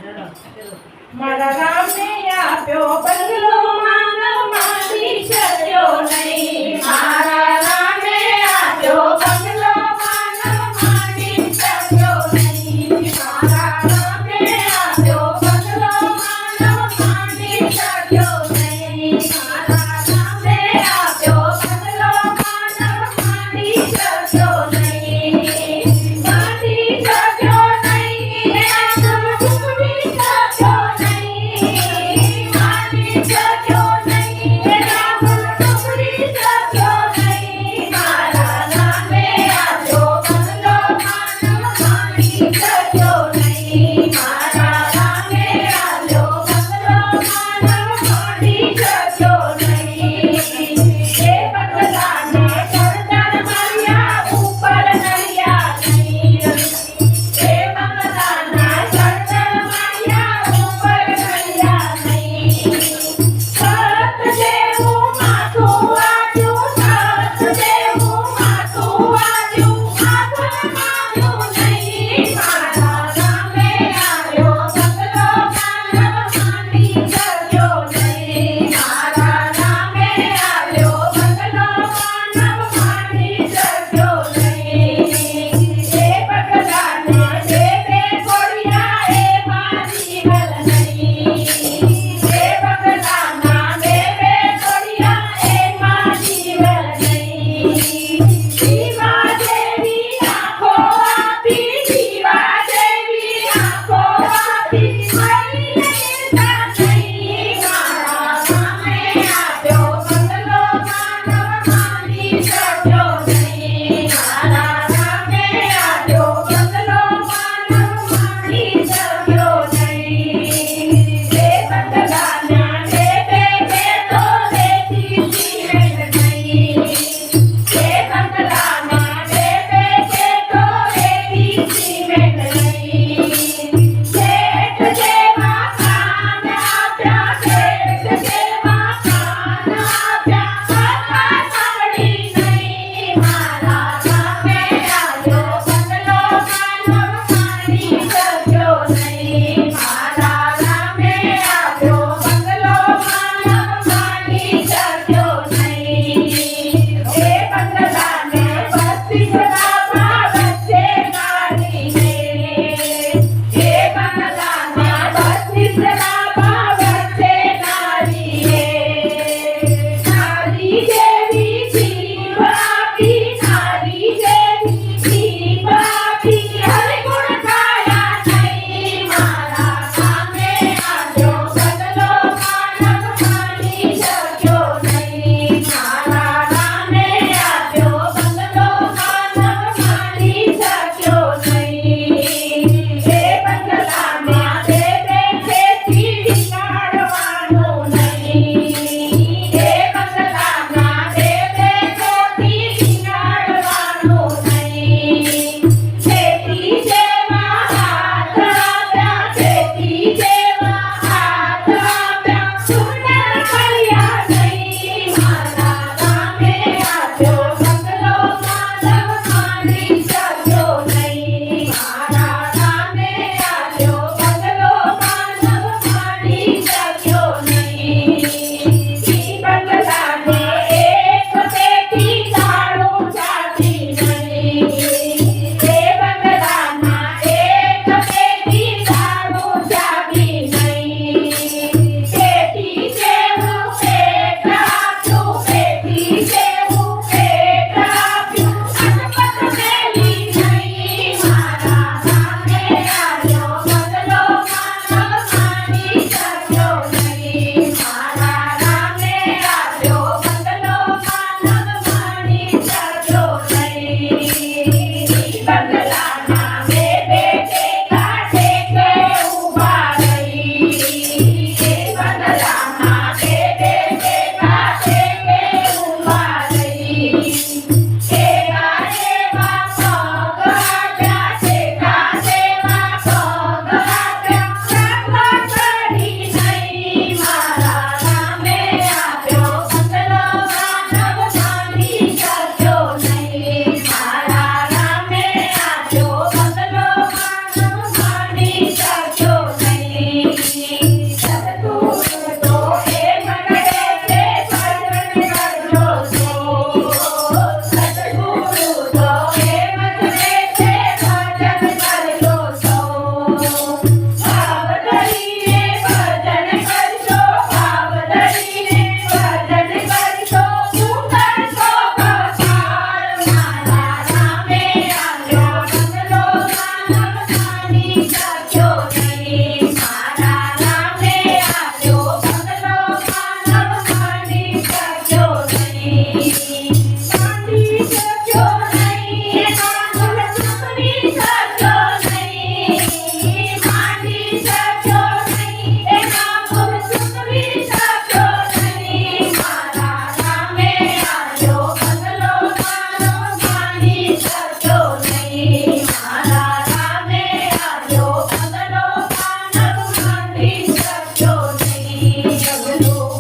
મારા રામે આપ્યો બંગલો માનવ મારી શક્યો નહીં. મારા રામે આપ્યો બંગલો માનવ મારી શક્યો નહીં. મારા રામે આપ્યો બંગલો માનવ મારી શક્યો નહીં. મારા રામે આપ્યો બંગલો માનવ મારી શક્યો નહીં. મારી શક્યો નહીં. આનંદ સુખી શક્યો નહીં. મારી શક્યો નહીં. આનંદ સુખી શક્યો નહીં. મારા રામે આપ્યો બંગલો માનવ મારી શક્યો નહીં. મારા રામે આપ્યો બંગલો માનવ મારી શક્યો નહીં. એ બંગલાને ચડતર માર્યા ઉપર નર્યા નહીં. એ બંગલાના ચડતર માર્યા ઉપર નર્યા નહીં. સત જેવું માથું વાગ્યું, સત જેવું માથું વાગ્યું, માથું માર્યું નહીં. મારા રામે આવ્યો બંગલો માનવ મારી શક્યો નહીં. મારા રામે આવ્યો બંગલો માનવ મારી શક્યો નહીં. એ બંગલાને બે બે કોડિયા એમાં જીવલ નહીં. એ બંગલાના બે બે કોડિયા એમાં જીવલ નહીં. જીવા જેવી આંખો આપી, જીવા જેવી આંખો આપી, મળી લેતા નહીં. મારા રામે આપ્યો બંગલો માનવ મારી શક્યો નહીં. મારા રામે આપ્યો બંગલો માનવ મારી શક્યો નહીં. માટી બંગલો